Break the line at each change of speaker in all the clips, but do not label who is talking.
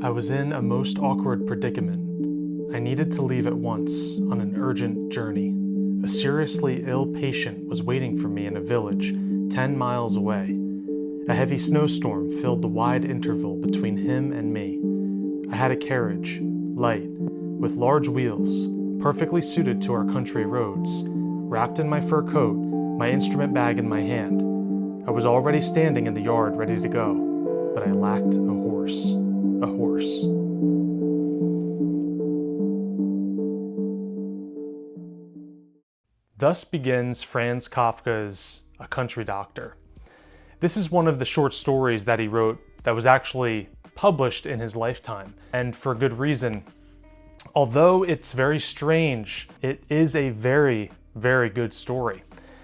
I was in a most awkward predicament. I needed to leave at once on an urgent journey. A seriously ill patient was waiting for me in a village 10 miles away. A heavy snowstorm filled the wide interval between him and me. I had a carriage, light, with large wheels, perfectly suited to our country roads. Wrapped in my fur coat, my instrument bag in my hand. I was already standing in the yard ready to go, but I lacked a horse. A horse. Thus begins Franz Kafka's A Country Doctor. This is one of the short stories that he wrote that was actually published in his lifetime, and for good reason. Although it's very strange, it is a very, very good story.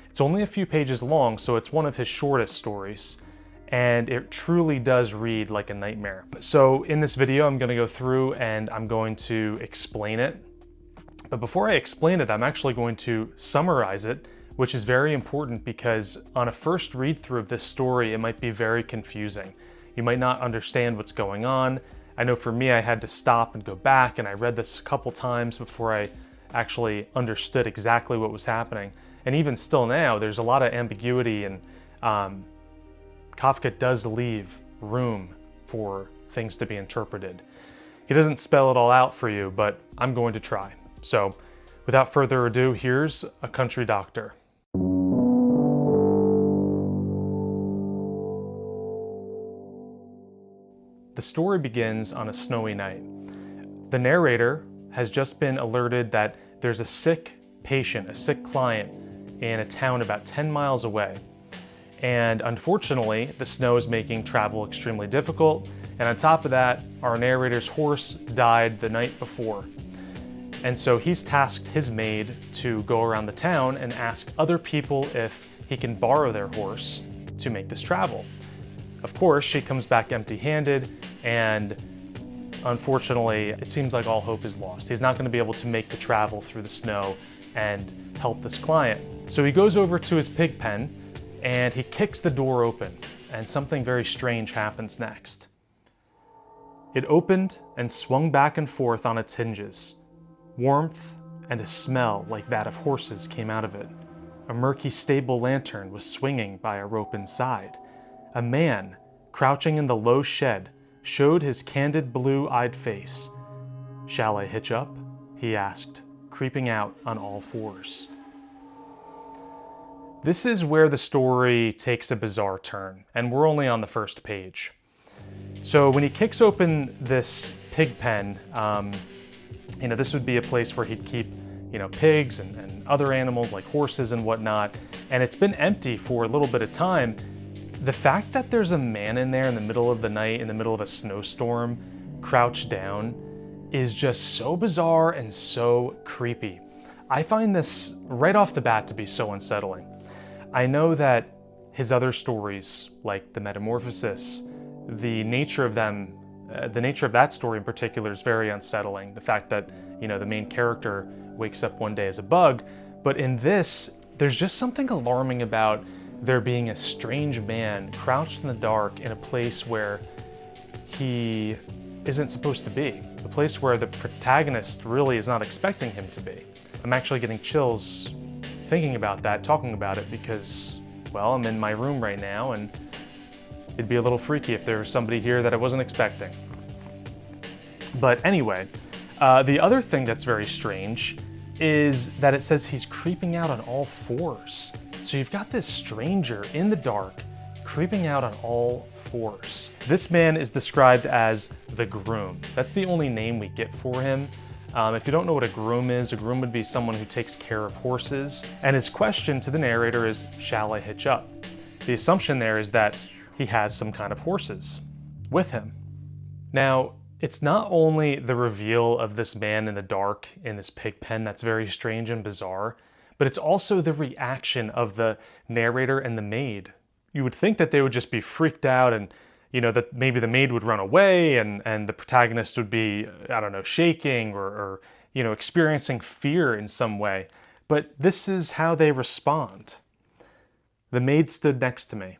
It's only a few pages long, so it's one of his shortest stories, and it truly does read like a nightmare. So in this video, I'm going to go through and I'm going to explain it. But before I explain it, I'm actually going to summarize it, which is very important because on a first read through of this story, it might be very confusing. You might not understand what's going on. I know for me, I had to stop and go back, and I read this a couple times before I actually understood exactly what was happening. And even still now, there's a lot of ambiguity, and Kafka does leave room for things to be interpreted. He doesn't spell it all out for you, but I'm going to try. So without further ado, here's A Country Doctor. The story begins on a snowy night. The narrator has just been alerted that there's a sick patient, a sick client, in a town about 10 miles away. And unfortunately, the snow is making travel extremely difficult. And on top of that, our narrator's horse died the night before. And so he's tasked his maid to go around the town and ask other people if he can borrow their horse to make this travel. Of course, she comes back empty-handed, and unfortunately, it seems like all hope is lost. He's not going to be able to make the travel through the snow and help this client. So he goes over to his pig pen and he kicks the door open, and something very strange happens next. It opened and swung back and forth on its hinges. Warmth and a smell like that of horses came out of it. A murky stable lantern was swinging by a rope inside. A man, crouching in the low shed, showed his candid blue-eyed face. "Shall I hitch up?" he asked, creeping out on all fours. This is where the story takes a bizarre turn, and we're only on the first page. So when he kicks open this pig pen, this would be a place where he'd keep, pigs and other animals like horses and whatnot, and it's been empty for a little bit of time. The fact that there's a man in there in the middle of the night, in the middle of a snowstorm, crouched down, is just so bizarre and so creepy. I find this right off the bat to be so unsettling. I know that his other stories, like The Metamorphosis, the nature of that story in particular is very unsettling. The fact that, the main character wakes up one day as a bug, but in this, there's just something alarming about there being a strange man crouched in the dark in a place where he isn't supposed to be, a place where the protagonist really is not expecting him to be. I'm actually getting chills thinking about that, talking about it, because, well, I'm in my room right now, and it'd be a little freaky if there was somebody here that I wasn't expecting. But anyway, the other thing that's very strange is that it says he's creeping out on all fours. So you've got this stranger in the dark, creeping out on all fours. This man is described as the groom. That's the only name we get for him. If you don't know what a groom would be someone who takes care of horses. And his question to the narrator is, "Shall I hitch up?" The assumption there is that he has some kind of horses with him. Now, it's not only the reveal of this man in the dark in this pig pen that's very strange and bizarre, but it's also the reaction of the narrator and the maid. You would think that they would just be freaked out and, that maybe the maid would run away and the protagonist would be, shaking or experiencing fear in some way. But this is how they respond. The maid stood next to me.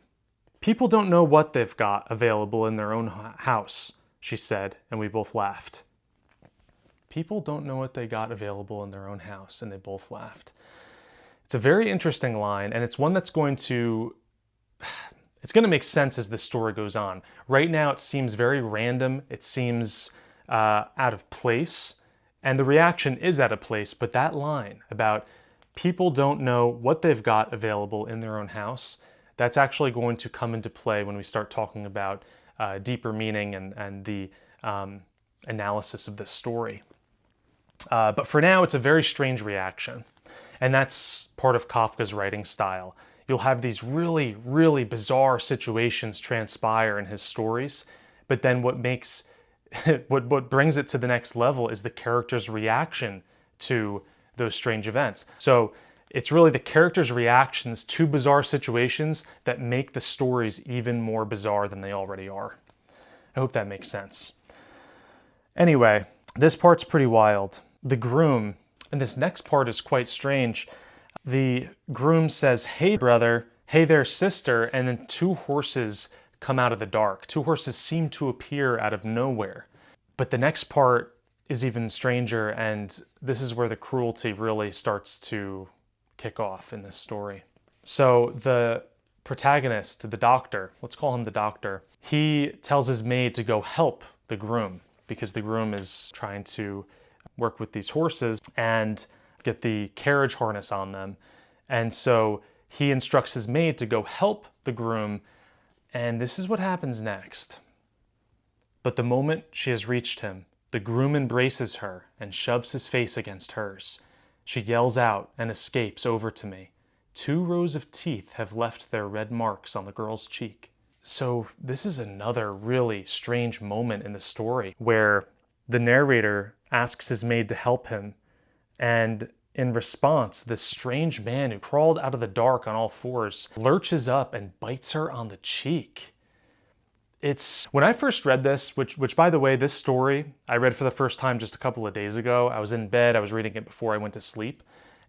People don't know what they've got available in their own house. she said, and we both laughed. People don't know what they got available in their own house, and they both laughed. It's a very interesting line, and it's one that's going to make sense as this story goes on. Right now, it seems very random. It seems out of place, and the reaction is out of place, but that line about people don't know what they've got available in their own house, that's actually going to come into play when we start talking about deeper meaning and the analysis of this story. But for now, it's a very strange reaction. And that's part of Kafka's writing style. You'll have these really, really bizarre situations transpire in his stories, but then what brings it to the next level is the character's reaction to those strange events. So it's really the character's reactions to bizarre situations that make the stories even more bizarre than they already are. I hope that makes sense. Anyway, this part's pretty wild. The groom, and this next part is quite strange. The groom says, "Hey brother, hey there sister," and then two horses come out of the dark. Two horses seem to appear out of nowhere. But the next part is even stranger, and this is where the cruelty really starts to kick off in this story. So the protagonist, the doctor, let's call him the doctor, he tells his maid to go help the groom because the groom is trying to work with these horses and get the carriage harness on them. And so he instructs his maid to go help the groom, and this is what happens next. But the moment she has reached him, the groom embraces her and shoves his face against hers. She yells out and escapes over to me. 2 rows of teeth have left their red marks on the girl's cheek. So this is another really strange moment in the story where the narrator asks his maid to help him, and in response, this strange man who crawled out of the dark on all fours lurches up and bites her on the cheek. When I first read this, which by the way, this story I read for the first time just a couple of days ago. I was in bed, I was reading it before I went to sleep,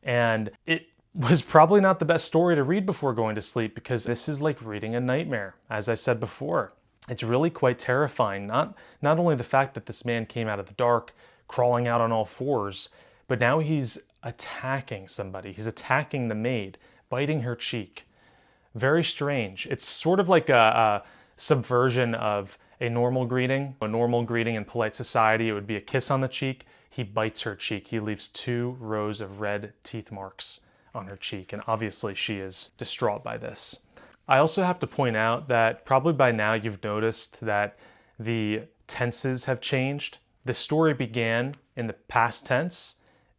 and it was probably not the best story to read before going to sleep because this is like reading a nightmare, as I said before. It's really quite terrifying, not only the fact that this man came out of the dark, crawling out on all fours, but now he's attacking somebody. He's attacking the maid, biting her cheek. Very strange. It's sort of like a subversion of a normal greeting. A normal greeting in polite society, it would be a kiss on the cheek. He bites her cheek. He leaves 2 rows of red teeth marks on her cheek, and obviously she is distraught by this. I also have to point out that probably by now you've noticed that the tenses have changed. The story began in the past tense,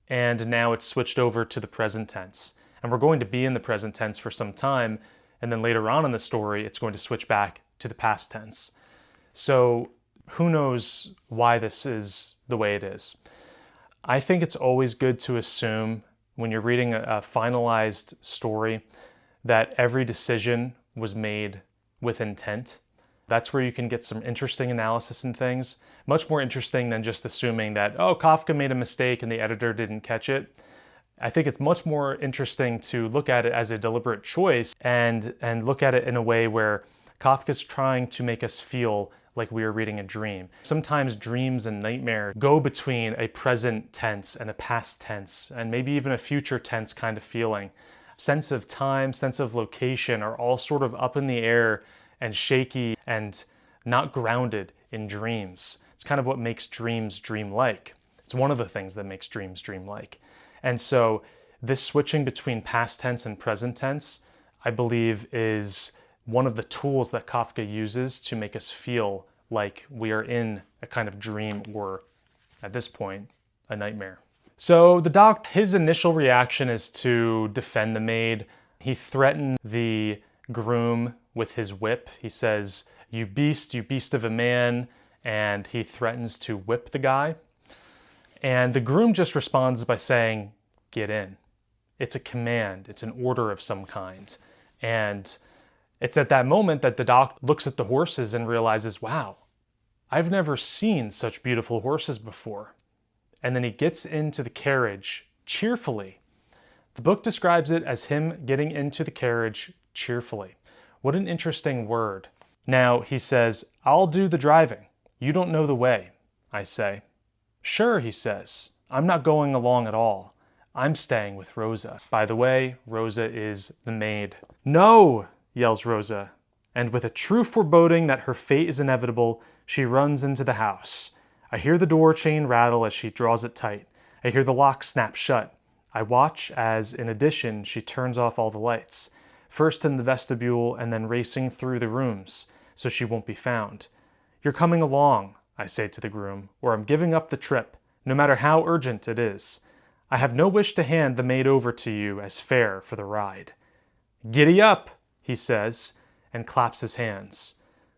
and now it's switched over to the present tense. And we're going to be in the present tense for some time, and then later on in the story, it's going to switch back to the past tense. So who knows why this is the way it is. I think it's always good to assume when you're reading a finalized story that every decision was made with intent. That's where you can get some interesting analysis in things. Much more interesting than just assuming that, oh, Kafka made a mistake and the editor didn't catch it. I think it's much more interesting to look at it as a deliberate choice and look at it in a way where Kafka's trying to make us feel like we are reading a dream. Sometimes dreams and nightmare go between a present tense and a past tense, and maybe even a future tense kind of feeling. Sense of time, sense of location are all sort of up in the air and shaky and not grounded in dreams. It's kind of what makes dreams dreamlike. It's one of the things that makes dreams dreamlike. And so this switching between past tense and present tense, I believe, is one of the tools that Kafka uses to make us feel like we are in a kind of dream or, at this point, a nightmare. So the doc, his initial reaction is to defend the maid. He threatened the groom with his whip. He says, you beast of a man," and he threatens to whip the guy. And the groom just responds by saying, "Get in." It's a command. It's an order of some kind. And it's at that moment that the doc looks at the horses and realizes, wow, I've never seen such beautiful horses before. And then he gets into the carriage cheerfully. The book describes it as him getting into the carriage cheerfully. What an interesting word. Now he says, "I'll do the driving. You don't know the way, I say. Sure, he says. I'm not going along at all. I'm staying with Rosa. By the way, Rosa is the maid. No, yells Rosa. And with a true foreboding that her fate is inevitable, she runs into the house. I hear the door chain rattle as she draws it tight. I hear the lock snap shut. I watch as, in addition, she turns off all the lights. First in the vestibule and then racing through the rooms, so she won't be found. You're coming along, I say to the groom, or I'm giving up the trip, no matter how urgent it is. I have no wish to hand the maid over to you as fare for the ride. Giddy up, he says, and claps his hands.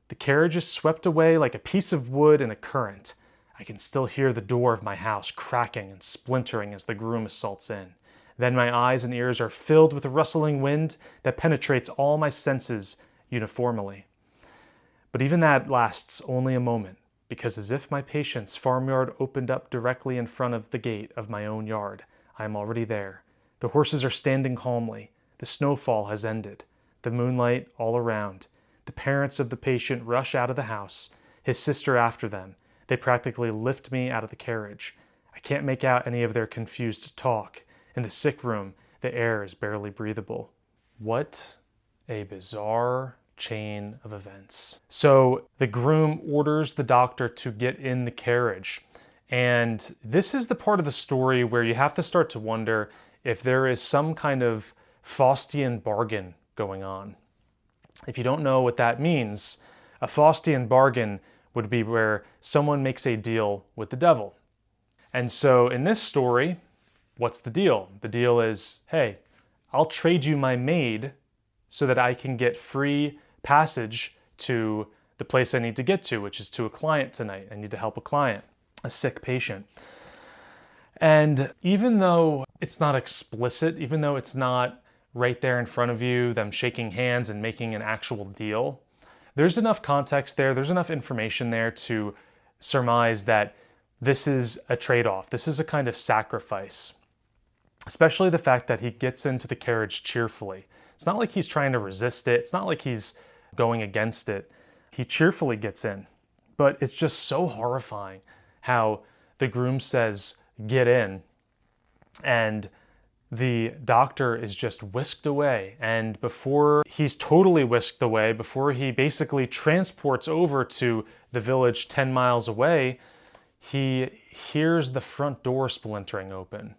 The carriage is swept away like a piece of wood in a current. I can still hear the door of my house cracking and splintering as the groom assaults in. Then my eyes and ears are filled with a rustling wind that penetrates all my senses uniformly. But even that lasts only a moment, because as if my patient's farmyard opened up directly in front of the gate of my own yard, I am already there. The horses are standing calmly. The snowfall has ended. The moonlight all around. The parents of the patient rush out of the house, his sister after them. They practically lift me out of the carriage. I can't make out any of their confused talk. In the sick room, the air is barely breathable. What a bizarre chain of events. So the groom orders the doctor to get in the carriage. And this is the part of the story where you have to start to wonder if there is some kind of Faustian bargain going on. If you don't know what that means, a Faustian bargain would be where someone makes a deal with the devil. And so in this story, what's the deal? The deal is, hey, I'll trade you my maid so that I can get free passage to the place I need to get to, which is to a client tonight. I need to help a client, a sick patient. And even though it's not explicit, even though it's not right there in front of you, them shaking hands and making an actual deal, there's enough context there, there's enough information there to surmise that this is a trade-off. This is a kind of sacrifice. Especially the fact that he gets into the carriage cheerfully. It's not like he's trying to resist it. It's not like he's going against it. He cheerfully gets in. But it's just so horrifying how the groom says, get in, and the doctor is just whisked away. And before he's totally whisked away, before he basically transports over to the village 10 miles away, he hears the front door splintering open.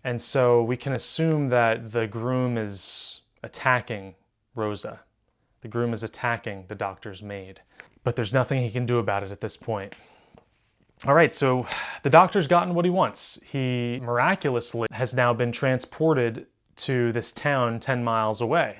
And so we can assume that the groom is attacking Rosa. The groom is attacking the doctor's maid. But there's nothing he can do about it at this point. All right, so the doctor's gotten what he wants. He miraculously has now been transported to this town 10 miles away.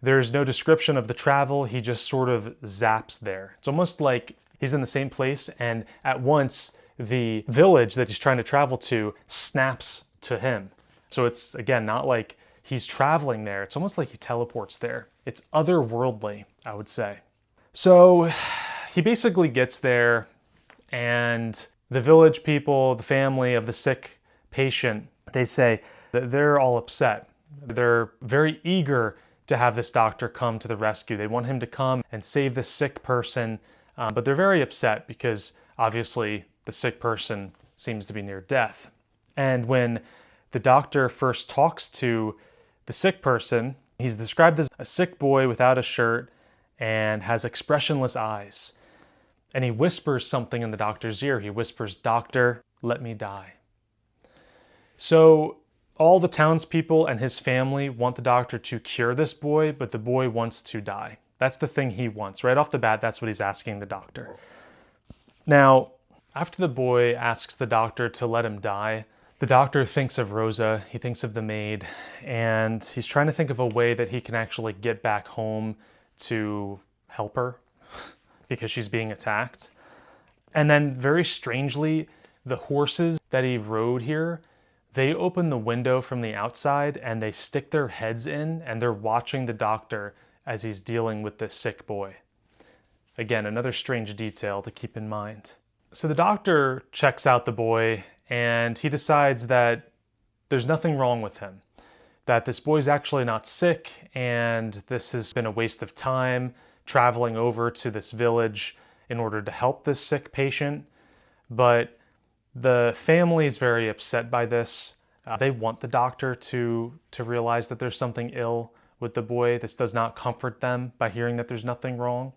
There's no description of the travel. He just sort of zaps there. It's almost like he's in the same place, and at once the village that he's trying to travel to snaps to him. So it's, again, not like he's traveling there. It's almost like he teleports there. It's otherworldly, I would say. So he basically gets there, and the village people, the family of the sick patient, they say that they're all upset. They're very eager to have this doctor come to the rescue. They want him to come and save this sick person, but they're very upset because obviously the sick person seems to be near death. And when the doctor first talks to the sick person, he's described as a sick boy without a shirt and has expressionless eyes. And he whispers something in the doctor's ear. He whispers, "Doctor, let me die." So all the townspeople and his family want the doctor to cure this boy, but the boy wants to die. That's the thing he wants. Right off the bat, that's what he's asking the doctor. Now, after the boy asks the doctor to let him die, the doctor thinks of Rosa, he thinks of the maid, and he's trying to think of a way that he can actually get back home to help her because she's being attacked. And then very strangely, the horses that he rode here, they open the window from the outside and they stick their heads in and they're watching the doctor as he's dealing with this sick boy. Again, another strange detail to keep in mind. So the doctor checks out the boy and he decides that there's nothing wrong with him, that this boy's actually not sick and this has been a waste of time traveling over to this village in order to help this sick patient, but the family is very upset by this. They want the doctor to realize that there's something ill with the boy. This does not comfort them by hearing that there's nothing wrong.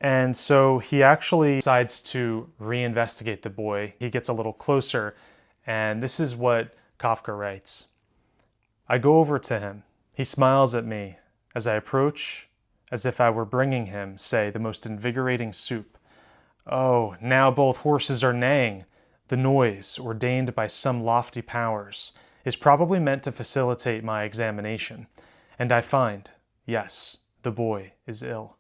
And so he actually decides to reinvestigate the boy. He gets a little closer, and this is what Kafka writes. I go over to him. He smiles at me as I approach, as if I were bringing him, say, the most invigorating soup. Oh, now both horses are neighing. The noise, ordained by some lofty powers, is probably meant to facilitate my examination. And I find, yes, the boy is ill.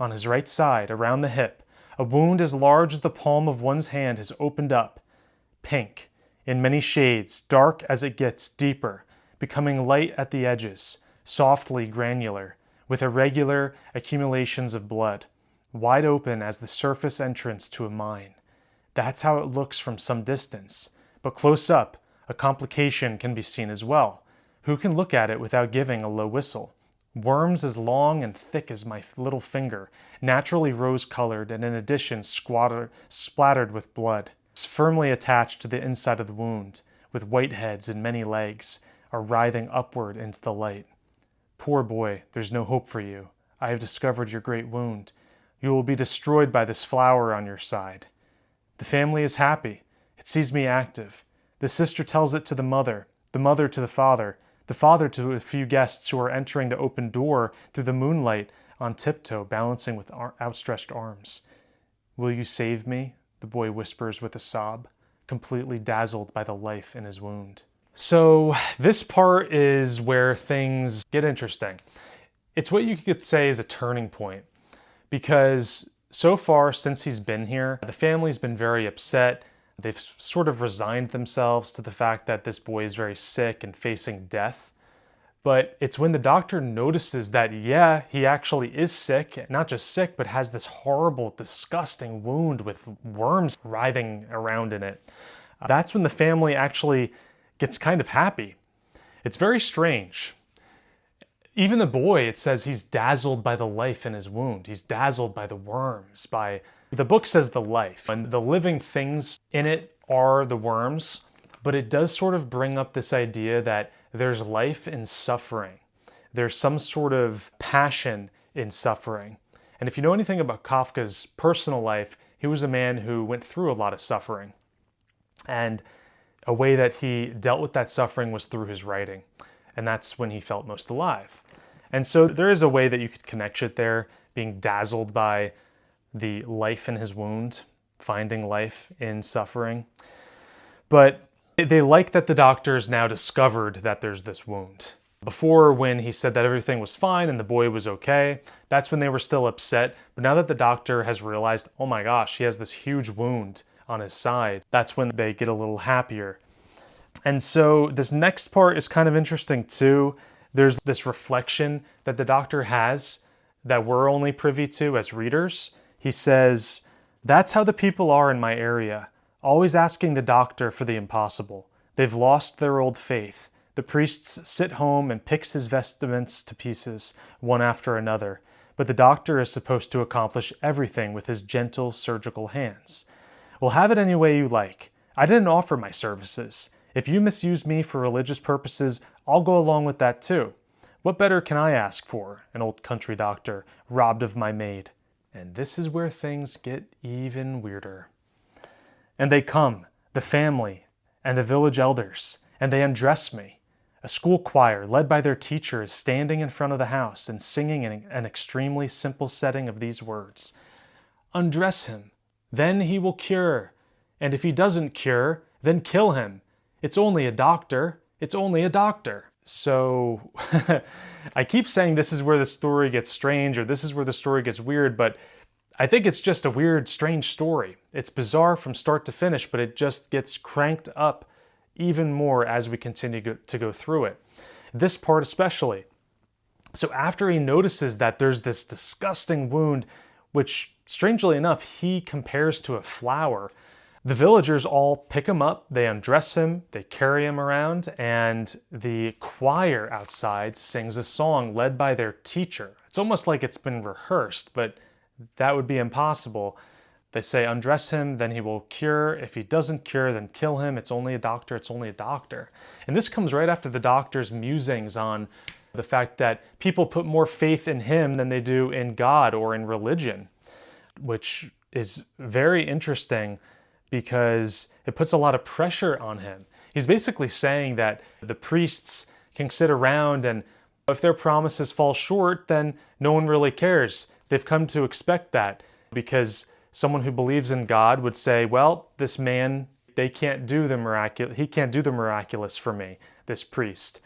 On his right side, around the hip, a wound as large as the palm of one's hand has opened up. Pink, in many shades, dark as it gets deeper, becoming light at the edges, softly granular, with irregular accumulations of blood, wide open as the surface entrance to a mine. That's how it looks from some distance, but close up, a complication can be seen as well. Who can look at it without giving a low whistle? Worms as long and thick as my little finger, naturally rose-colored and in addition splattered with blood, firmly attached to the inside of the wound, with white heads and many legs, are writhing upward into the light. Poor boy, there's no hope for you. I have discovered your great wound. You will be destroyed by this flower on your side. The family is happy. It sees me active. The sister tells it to the mother to the father to a few guests who are entering the open door through the moonlight on tiptoe, balancing with outstretched arms. Will you save me? The boy whispers with a sob, completely dazzled by the life in his wound. So this part is where things get interesting. It's what you could say is a turning point, because so far since he's been here, the family's been very upset. They've sort of resigned themselves to the fact that this boy is very sick and facing death. But it's when the doctor notices that, yeah, he actually is sick, not just sick, but has this horrible, disgusting wound with worms writhing around in it. That's when the family actually gets kind of happy. It's very strange. Even the boy, it says he's dazzled by the life in his wound. He's dazzled by the worms, by... The book says the life, and the living things in it are the worms, but it does sort of bring up this idea that there's life in suffering. There's some sort of passion in suffering. And if you know anything about Kafka's personal life, he was a man who went through a lot of suffering. And a way that he dealt with that suffering was through his writing. And that's when he felt most alive. And so there is a way that you could connect it there, being dazzled by the life in his wound, finding life in suffering. But they like that the doctor's now discovered that there's this wound. Before, when he said that everything was fine and the boy was okay, that's when they were still upset. But now that the doctor has realized, oh my gosh, he has this huge wound on his side, that's when they get a little happier. And so this next part is kind of interesting too. There's this reflection that the doctor has that we're only privy to as readers. He says, that's how the people are in my area, always asking the doctor for the impossible. They've lost their old faith. The priests sit home and picks his vestments to pieces, one after another. But the doctor is supposed to accomplish everything with his gentle surgical hands. Well, have it any way you like. I didn't offer my services. If you misuse me for religious purposes, I'll go along with that too. What better can I ask for, an old country doctor, robbed of my maid? And this is where things get even weirder. And they come, the family and the village elders, and they undress me. A school choir, led by their teacher, is standing in front of the house and singing in an extremely simple setting of these words. Undress him, then he will cure. And if he doesn't cure, then kill him. It's only a doctor. It's only a doctor. So I keep saying this is where the story gets strange, or this is where the story gets weird, but I think it's just a weird, strange story. It's bizarre from start to finish, but it just gets cranked up even more as we continue to go through it. This part especially. So after he notices that there's this disgusting wound, which strangely enough, he compares to a flower, the villagers all pick him up, they undress him, they carry him around, and the choir outside sings a song led by their teacher. It's almost like it's been rehearsed, but that would be impossible. They say undress him, then he will cure. If he doesn't cure, then kill him. It's only a doctor, it's only a doctor. And this comes right after the doctor's musings on the fact that people put more faith in him than they do in God or in religion, which is very interesting because it puts a lot of pressure on him. He's basically saying that the priests can sit around and if their promises fall short, then no one really cares. They've come to expect that because someone who believes in God would say, well, this man, he can't do the miraculous for me, this priest.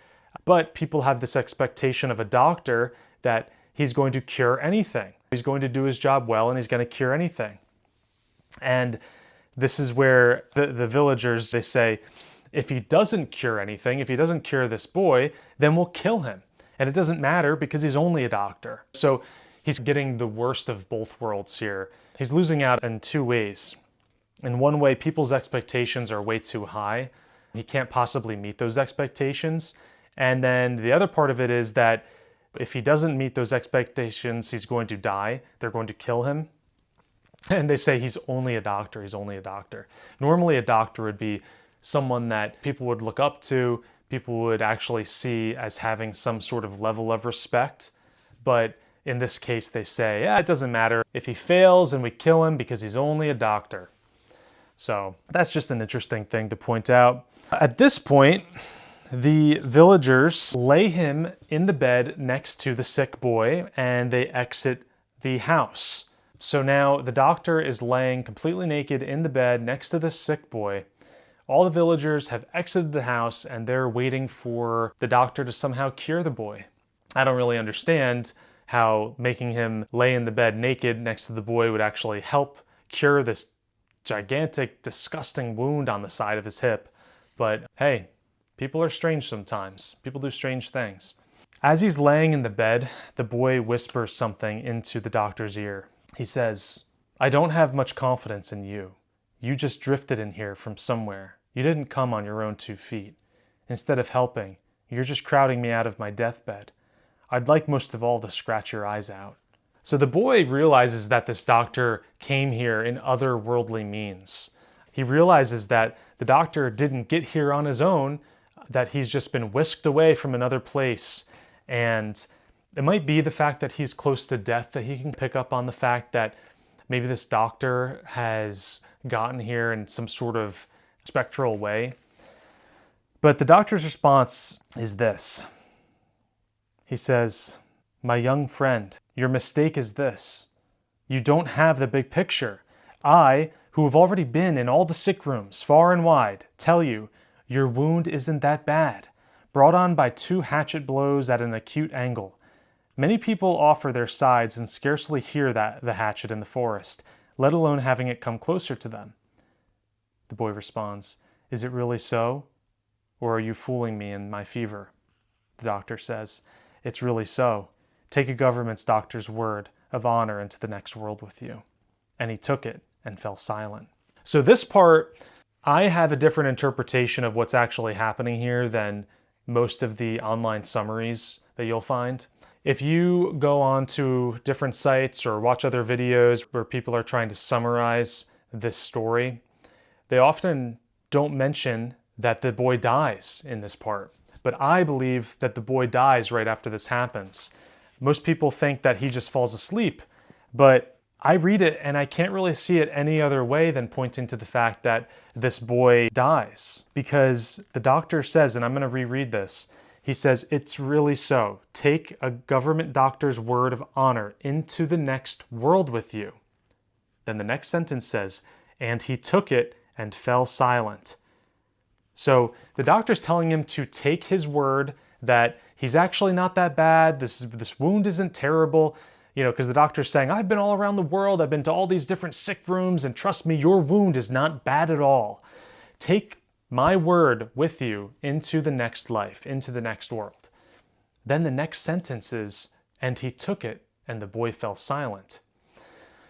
But people have this expectation of a doctor that he's going to cure anything. He's going to do his job well and he's going to cure anything. And this is where the villagers, they say, if he doesn't cure anything, if he doesn't cure this boy, then we'll kill him. And it doesn't matter because he's only a doctor. So he's getting the worst of both worlds here. He's losing out in two ways. In one way, people's expectations are way too high. He can't possibly meet those expectations. And then the other part of it is that if he doesn't meet those expectations, he's going to die. They're going to kill him. And they say he's only a doctor, he's only a doctor. Normally a doctor would be someone that people would look up to, people would actually see as having some sort of level of respect. But in this case, they say, yeah, it doesn't matter if he fails and we kill him because he's only a doctor. So that's just an interesting thing to point out. At this point, the villagers lay him in the bed next to the sick boy and they exit the house. So now the doctor is laying completely naked in the bed next to the sick boy. All the villagers have exited the house and they're waiting for the doctor to somehow cure the boy. I don't really understand how making him lay in the bed naked next to the boy would actually help cure this gigantic, disgusting wound on the side of his hip. But hey, people are strange sometimes. People do strange things. As he's laying in the bed, the boy whispers something into the doctor's ear. He says, I don't have much confidence in you. You just drifted in here from somewhere. You didn't come on your own 2 feet. Instead of helping, you're just crowding me out of my deathbed. I'd like most of all to scratch your eyes out. So the boy realizes that this doctor came here in otherworldly means. He realizes that the doctor didn't get here on his own, that he's just been whisked away from another place. And it might be the fact that he's close to death that he can pick up on the fact that maybe this doctor has gotten here in some sort of spectral way. But the doctor's response is this. He says, my young friend, your mistake is this. You don't have the big picture. I, who have already been in all the sick rooms, far and wide, tell you, your wound isn't that bad. Brought on by 2 hatchet blows at an acute angle. Many people offer their sides and scarcely hear the hatchet in the forest, let alone having it come closer to them. The boy responds, is it really so? Or are you fooling me in my fever? The doctor says, it's really so. Take a government's doctor's word of honor into the next world with you. And he took it and fell silent. So this part, I have a different interpretation of what's actually happening here than most of the online summaries that you'll find. If you go on to different sites or watch other videos where people are trying to summarize this story, they often don't mention that the boy dies in this part. But I believe that the boy dies right after this happens. Most people think that he just falls asleep, but I read it and I can't really see it any other way than pointing to the fact that this boy dies. Because the doctor says, and I'm going to reread this, he says, it's really so. Take a government doctor's word of honor into the next world with you. Then the next sentence says, and he took it and fell silent. So the doctor's telling him to take his word that he's actually not that bad, this wound isn't terrible, because the doctor's saying, I've been all around the world, I've been to all these different sick rooms, and trust me, your wound is not bad at all. Take my word with you into the next life, into the next world. Then the next sentence is, and he took it, and the boy fell silent.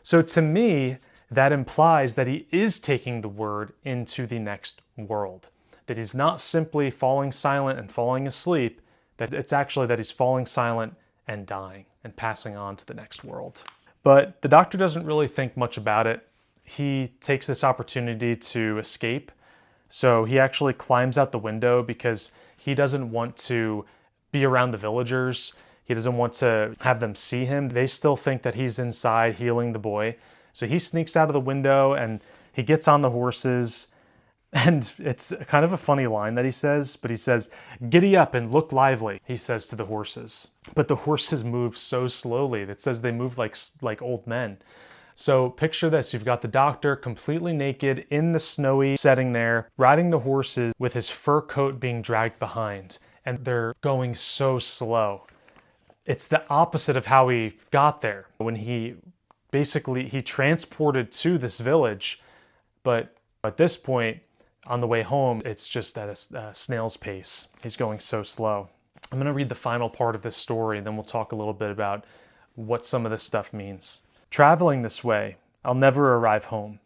So to me, that implies that he is taking the word into the next world. That he's not simply falling silent and falling asleep, that it's actually that he's falling silent and dying and passing on to the next world. But the doctor doesn't really think much about it. he takes this opportunity to escape. So he actually climbs out the window because he doesn't want to be around the villagers. He doesn't want to have them see him. They still think that he's inside healing the boy. So he sneaks out of the window and he gets on the horses. And it's kind of a funny line that he says, but he says, "Giddy up and look lively," he says to the horses. But the horses move so slowly. It says they move like old men. So picture this, you've got the doctor completely naked in the snowy setting there, riding the horses with his fur coat being dragged behind, and they're going so slow. It's the opposite of how he got there. When he transported to this village, but at this point, on the way home, it's just at a snail's pace. He's going so slow. I'm going to read the final part of this story, and then we'll talk a little bit about what some of this stuff means. "Traveling this way, I'll never arrive home.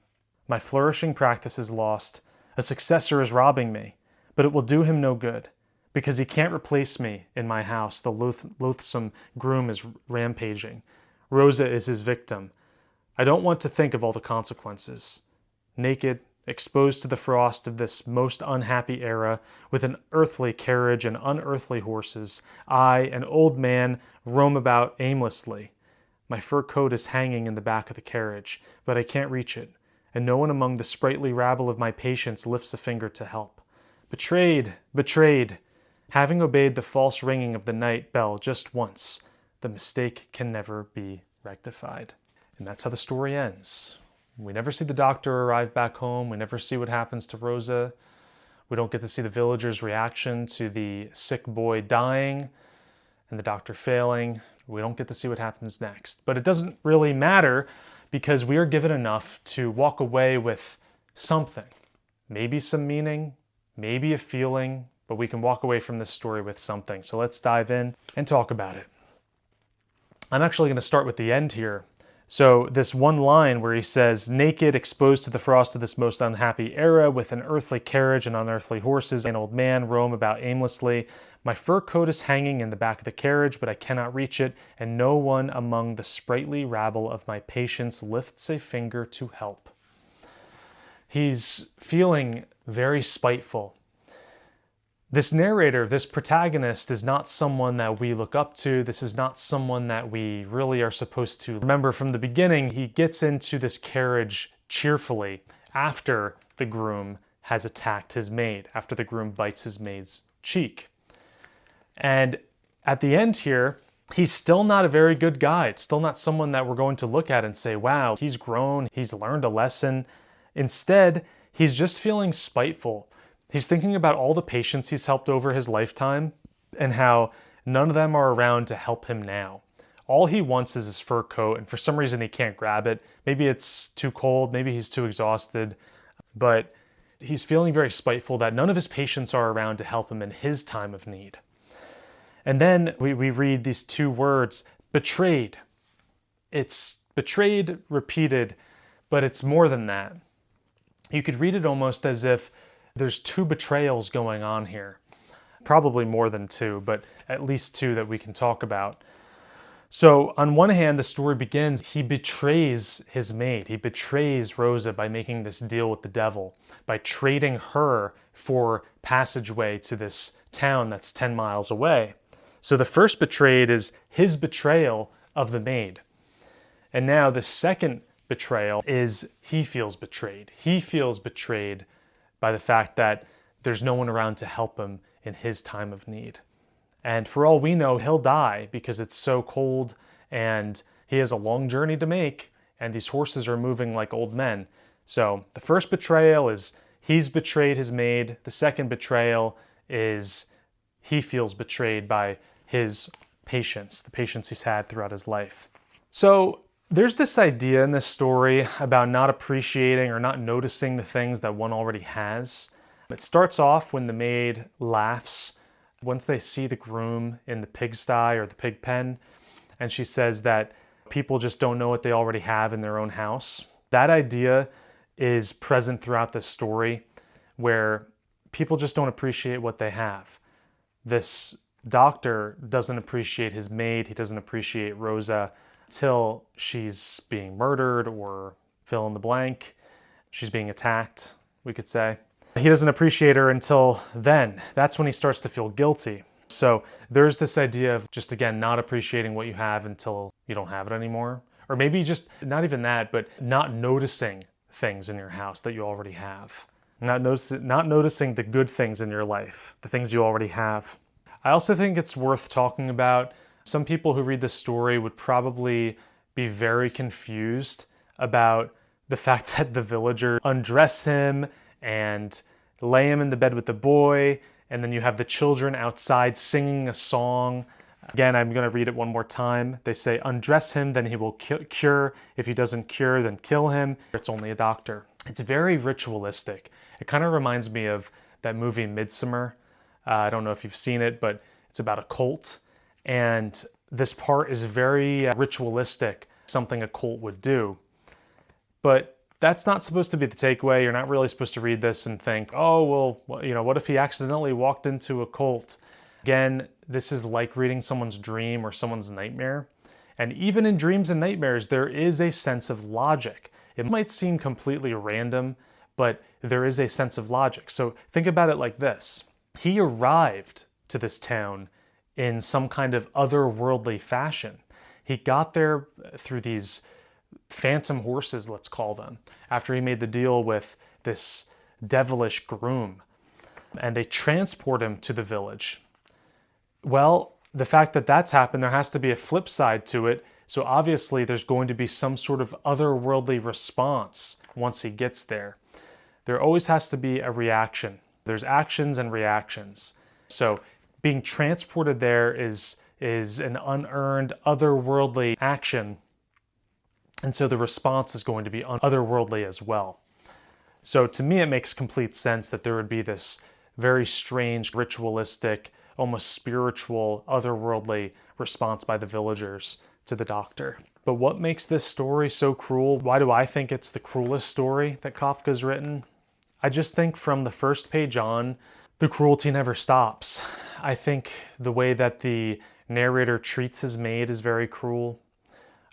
My flourishing practice is lost. A successor is robbing me, but it will do him no good, because he can't replace me in my house. The loathsome groom is rampaging. Rosa is his victim. I don't want to think of all the consequences. Naked, exposed to the frost of this most unhappy era, with an earthly carriage and unearthly horses, I, an old man, roam about aimlessly. My fur coat is hanging in the back of the carriage, but I can't reach it, and no one among the sprightly rabble of my patients lifts a finger to help. Betrayed! Betrayed! Having obeyed the false ringing of the night bell just once, the mistake can never be rectified." And that's how the story ends. We never see the doctor arrive back home. We never see what happens to Rosa. We don't get to see the villagers' reaction to the sick boy dying and the doctor failing. We don't get to see what happens next. But it doesn't really matter because we are given enough to walk away with something. Maybe some meaning, maybe a feeling, but we can walk away from this story with something. So let's dive in and talk about it. I'm actually going to start with the end here. So this one line where he says, "Naked, exposed to the frost of this most unhappy era, with an earthly carriage and unearthly horses, an old man roam about aimlessly. My fur coat is hanging in the back of the carriage, but I cannot reach it, and no one among the sprightly rabble of my patients lifts a finger to help." He's feeling very spiteful. This narrator, this protagonist, is not someone that we look up to. This is not someone that we really are supposed to remember from the beginning. He gets into this carriage cheerfully after the groom has attacked his maid, after the groom bites his maid's cheek. And at the end here, he's still not a very good guy. It's still not someone that we're going to look at and say, wow, he's grown, he's learned a lesson. Instead, he's just feeling spiteful. He's thinking about all the patients he's helped over his lifetime and how none of them are around to help him now. All he wants is his fur coat, and for some reason he can't grab it. Maybe it's too cold, maybe he's too exhausted, but he's feeling very spiteful that none of his patients are around to help him in his time of need. And then we read these two words, betrayed. It's betrayed, repeated, but it's more than that. You could read it almost as if there's two betrayals going on here. Probably more than two, but at least two that we can talk about. So on one hand, the story begins, he betrays his maid. He betrays Rosa by making this deal with the devil, by trading her for passageway to this town that's 10 miles away. So the first betrayed is his betrayal of the maid. And now the second betrayal is he feels betrayed. He feels betrayed by the fact that there's no one around to help him in his time of need. And for all we know, he'll die because it's so cold and he has a long journey to make and these horses are moving like old men. So the first betrayal is he's betrayed his maid. The second betrayal is he feels betrayed by his patients, the patients he's had throughout his life. So there's this idea in this story about not appreciating or not noticing the things that one already has. It starts off when the maid laughs once they see the groom in the pigsty or the pig pen, and she says that people just don't know what they already have in their own house. That idea is present throughout this story where people just don't appreciate what they have. This doctor doesn't appreciate his maid, he doesn't appreciate Rosa, till she's being murdered or fill in the blank. She's being attacked, we could say. He doesn't appreciate her until then. That's when he starts to feel guilty. So there's this idea of just, again, not appreciating what you have until you don't have it anymore. Or maybe just not even that, but not noticing things in your house that you already have. Not noticing the good things in your life, the things you already have. I also think it's worth talking about. Some people who read this story would probably be very confused about the fact that the villagers undress him and lay him in the bed with the boy, and then you have the children outside singing a song. Again, I'm going to read it one more time. They say, undress him, then he will cure. If he doesn't cure, then kill him. It's only a doctor. It's very ritualistic. It kind of reminds me of that movie Midsummer. I don't know if you've seen it, but it's about a cult. And this part is very ritualistic, something a cult would do. But that's not supposed to be the takeaway. You're not really supposed to read this and think, oh, well, you know, what if he accidentally walked into a cult? Again, this is like reading someone's dream or someone's nightmare. And even in dreams and nightmares, there is a sense of logic. It might seem completely random, but there is a sense of logic. So think about it like this. He arrived to this town in some kind of otherworldly fashion. He got there through these phantom horses, let's call them, after he made the deal with this devilish groom. And they transport him to the village. Well, the fact that that's happened, there has to be a flip side to it. So obviously there's going to be some sort of otherworldly response once he gets there. There always has to be a reaction. There's actions and reactions. So being transported there is an unearned, otherworldly action. And so the response is going to be otherworldly as well. So to me, it makes complete sense that there would be this very strange, ritualistic, almost spiritual, otherworldly response by the villagers to the doctor. But what makes this story so cruel? Why do I think it's the cruelest story that Kafka's written? I just think from the first page on, the cruelty never stops. I think the way that the narrator treats his maid is very cruel.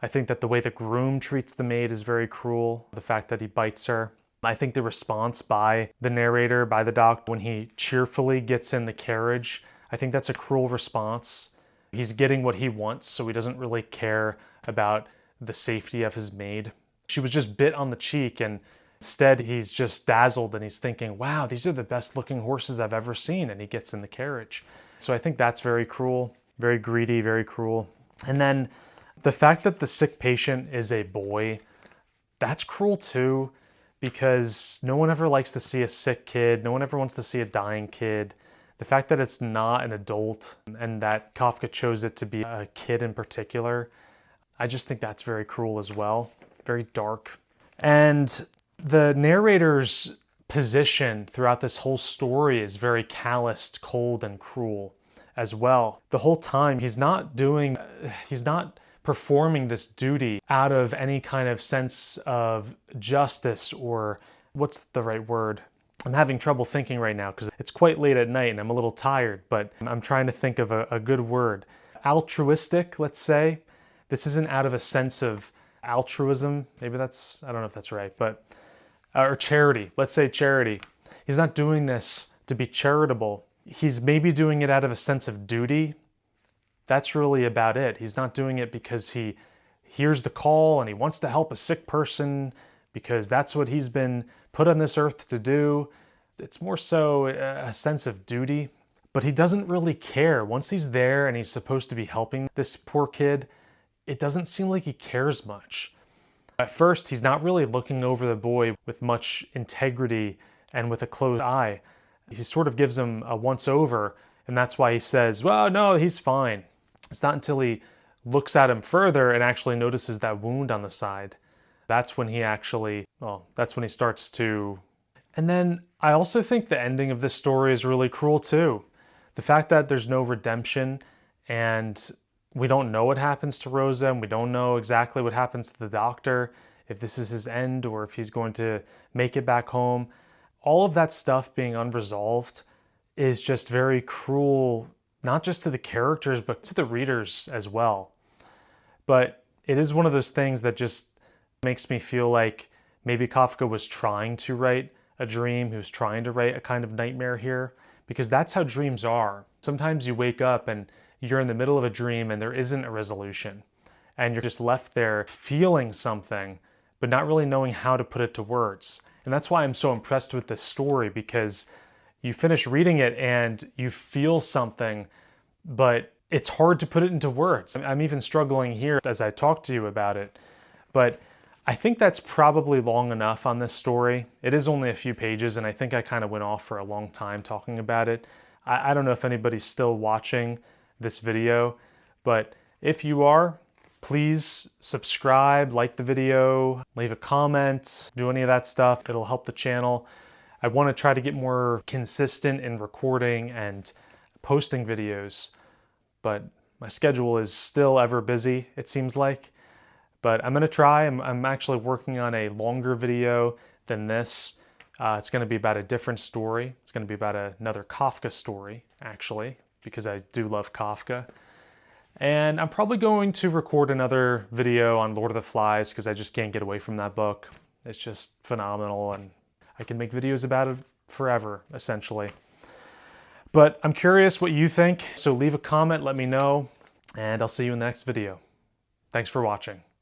I think that the way the groom treats the maid is very cruel. The fact that he bites her. I think the response by the narrator, by the doctor, when he cheerfully gets in the carriage, I think that's a cruel response. He's getting what he wants, so he doesn't really care about the safety of his maid. She was just bit on the cheek, and instead he's just dazzled and he's thinking, wow, these are the best looking horses I've ever seen, and he gets in the carriage. So I think that's very cruel, very greedy, very cruel. And then the fact that the sick patient is a boy, that's cruel too, because no one ever likes to see a sick kid. No one ever wants to see a dying kid. The fact that it's not an adult and that Kafka chose it to be a kid in particular, I just think that's very cruel as well. Very dark. And the narrator's position throughout this whole story is very calloused, cold, and cruel as well. The whole time he's not performing this duty out of any kind of sense of justice, or what's the right word? I'm having trouble thinking right now because it's quite late at night and I'm a little tired, but I'm trying to think of a good word. Altruistic, let's say. This isn't out of a sense of altruism. Maybe that's, I don't know if that's right, but, or charity. Let's say charity. He's not doing this to be charitable. He's maybe doing it out of a sense of duty. That's really about it. He's not doing it because he hears the call and he wants to help a sick person because that's what he's been put on this earth to do. It's more so a sense of duty, but he doesn't really care. Once he's there and he's supposed to be helping this poor kid, it doesn't seem like he cares much. At first, he's not really looking over the boy with much integrity and with a closed eye. He sort of gives him a once over, and that's why he says, well, no, he's fine. It's not until he looks at him further and actually notices that wound on the side. That's when he that's when he starts to... And then I also think the ending of this story is really cruel too. The fact that there's no redemption and we don't know what happens to Rosa and we don't know exactly what happens to the doctor, if this is his end or if he's going to make it back home. All of that stuff being unresolved is just very cruel, not just to the characters, but to the readers as well. But it is one of those things that just makes me feel like maybe Kafka was trying to write a dream. He was trying to write a kind of nightmare here, because that's how dreams are. Sometimes you wake up and you're in the middle of a dream and there isn't a resolution, and you're just left there feeling something, but not really knowing how to put it to words. And that's why I'm so impressed with this story, because you finish reading it and you feel something, but it's hard to put it into words. I'm even struggling here as I talk to you about it, but I think that's probably long enough on this story. It is only a few pages, and I think I kind of went off for a long time talking about it. I don't know if anybody's still watching this video, but if you are, please subscribe, like the video, leave a comment, do any of that stuff. It'll help the channel. I want to try to get more consistent in recording and posting videos, but my schedule is still ever busy, it seems like. But I'm going to try. I'm actually working on a longer video than this. It's going to be about a different story. It's going to be about another Kafka story, actually, because I do love Kafka. And I'm probably going to record another video on Lord of the Flies, because I just can't get away from that book. It's just phenomenal, and I can make videos about it forever, essentially. But I'm curious what you think, so leave a comment, let me know, and I'll see you in the next video. Thanks for watching.